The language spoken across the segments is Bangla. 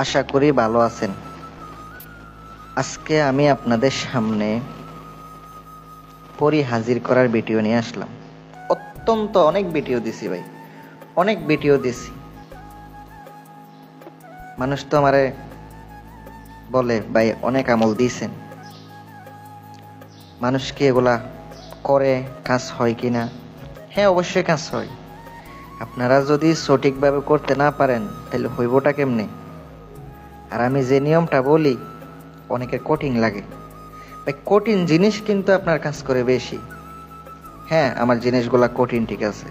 আশা করি ভালো আছেন। আজকে আমি আপনাদের সামনে পরী হাজির করার ভিডিও নিয়ে আসলাম। অনেক ভিডিও দিছি ভাই, অনেক ভিডিও দিছি। মানুষ তো আমারে বলে ভাই অনেক আমল দিয়েছেন, মানুষ কি এগুলা করে, কাজ হয় কিনা? হ্যাঁ, অবশ্যই কাজ হয়। আপনারা যদি সঠিকভাবে করতে না পারেন তাহলে হইবটা কেমনে? আর আমি যে নিয়মটা বলি অনেকের কঠিন লাগে ভাই, কঠিন জিনিস কিন্তু আপনার কাজ করে বেশি। হ্যাঁ, আমার জিনিসগুলা কঠিন, ঠিক আছে,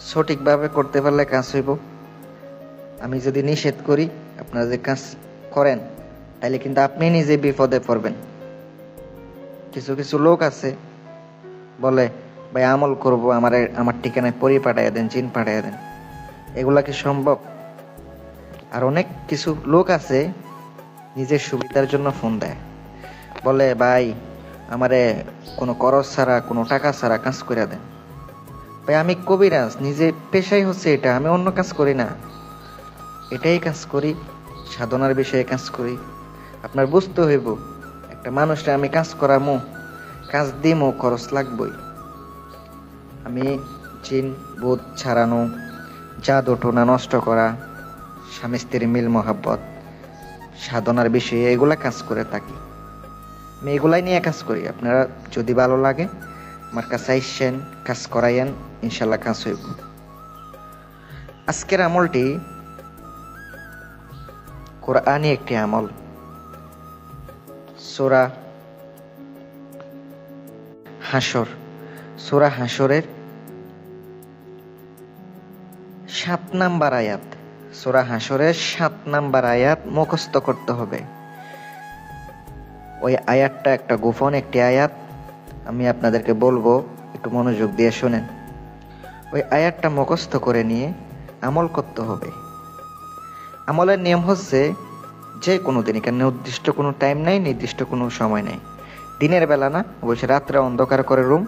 সঠিকভাবে করতে পারলে কাজ হইব। আমি যদি নিষেধ করি আপনারা যে কাজ করেন তাহলে কিন্তু আপনি নিজে বিপদে পড়বেন। কিছু কিছু লোক আছে বলে ভাই আমল করব, আমার ঠিকানায় পরি পাঠাইয়া দেন, জিন পাঠাইয়া দেন। এগুলা কি সম্ভব? আর অনেক কিছু লোক আছে নিজের সুবিধার জন্য ফোন দেয়, বলে ভাই আমারে কোনো খরচ ছাড়া, কোনো টাকা ছাড়া কাজ করে দেন। ভাই আমি কবিরাজ, নিজে পেশাই হচ্ছে এটা, আমি অন্য কাজ করি না, এটাই কাজ করি, সাধনার বিষয়ে কাজ করি। আপনার বুঝতে হইব একটা মানুষটা আমি কাজ করামো, কাজ দিমো, খরচ লাগবই। আমি জিন ভূত ছাড়ানো, জাদু টোনা নষ্ট করা, স্বামী স্ত্রীর মিল মহাব্বত, সাধনার বিষয়ে এগুলা কাজ করে থাকি। আমি এগুলাই নিয়ে কাজ করি। আপনারা যদি ভালো লাগে আমার কাছে আইসেন, কাজ করাইয়েন, ইনশাল্লাহ কাজ হইব। আজকের আমলটি কোরআনি একটি আমল। সূরা হাসর, সূরা হাসরের 7 নাম্বার আয়াত, সূরা হাসরের 7 নাম্বার আয়াত মুখস্থ করতে হবে। ওই আয়াতটা একটা গোপন একটি আয়াত, আমি আপনাদেরকে বলবো, একটু মনোযোগ দিয়ে শোনেন। ওই আয়াতটা মুখস্থ করে নিয়ে আমল করতে হবে। আমলের নিয়ম হচ্ছে যে কোনো দিন, এখানে নির্দিষ্ট কোনো টাইম নাই, নির্দিষ্ট কোনো সময় নেই। দিনের বেলা না, অবশ্যই রাত্রে অন্ধকার করে রুম,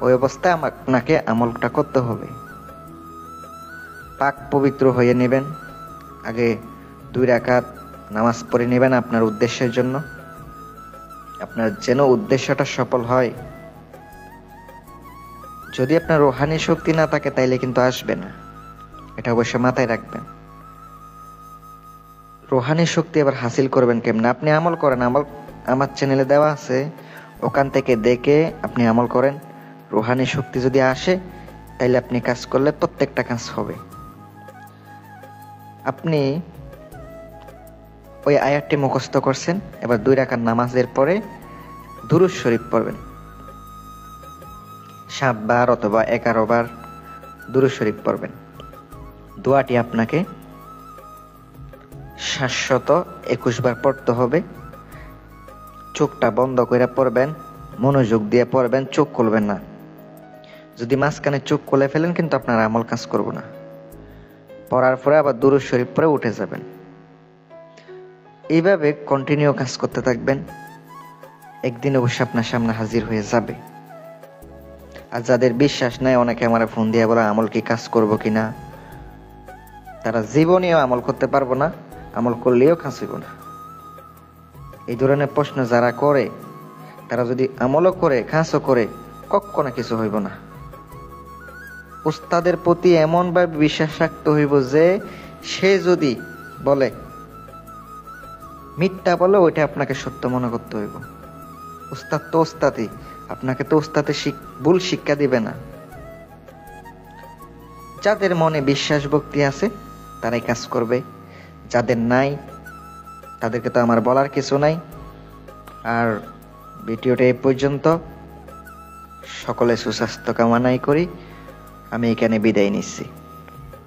ওই অবস্থায় আপনাকে আমলটা করতে হবে। পাক পবিত্র হয়ে নেবেন, আগে 2 রাকাত নামাজ পড়ে নেবেন আপনার উদ্দেশ্যের জন্য। আপনার যেন উদ্দেশ্যটা সফল হয়। যদি আপনার রুহানি শক্তি না থাকে তাইলে কিন্তু আসবে না, এটা অবশ্যই মাথায় রাখবেন। রুহানি শক্তি আবার হাসিল করবেন কেমনে? আপনি আমল করেন, আমল আমার চ্যানেলে দেওয়া আছে, ওখান থেকে দেখে আপনি আমল করেন। রুহানি শক্তি যদি আসে তাইলে আপনি কাজ করলে প্রত্যেকটা কাজ হবে। আপনি ওই আয়াতটি মুখস্থ করছেন, এবার 2 রাকাত নামাজের পরে দুরূদ শরীফ পড়বেন। 7 বার অথবা 11 বার দুরূদ শরীফ পড়বেন। দোয়াটি আপনাকে 721 বার পড়তে হবে। চোখটা বন্ধ করে পড়বেন, মনোযোগ দিয়ে পড়বেন, চোখ খুলবেন না। যদি মাঝখানে চোখ খুলে ফেলেন কিন্তু আপনার আমল কাজ করব না। পড়ার পরে আবার দুরূদ শরীফ পড়ে উঠে যাবেন। এইভাবে কন্টিনিউ কাজ করতে থাকবেন, একদিন অবশ্যই আপনার সামনে হাজির হয়ে যাবে। আর যাদের বিশ্বাস নাই, অনেকে আমার ফোন দিয়ে বলে আমল কি কাজ করব কিনা, তারা জীবনেও আমল করতে পারবো না, আমল করলেও কাজ হইব না। এই ধরনের প্রশ্ন যারা করে, তারা যদি আমলও করে, কাজও করে, কখনো কিছু হইব না। উস্তাদের প্রতি এমনভাবে বিশ্বাস রাখতে হইব যে সে যদি বলে মিথ্যা বলে, ওইটা আপনাকে সত্য মনে করতে হইব। উস্তাদ তো উস্তাদই, আপনাকে তো উস্তাদে ভুল শিক্ষা দিবে না। যাদের মনে বিশ্বাস ভক্তি আছে তারাই কাজ করবে, যাদের নাই তাদেরকে তো আমার বলার কিছু নাই। আর ভিডিওটা এই পর্যন্ত। সকলে সুস্বাস্থ্য কামনাই করি। আমি এখানে বিদায় নিচ্ছি।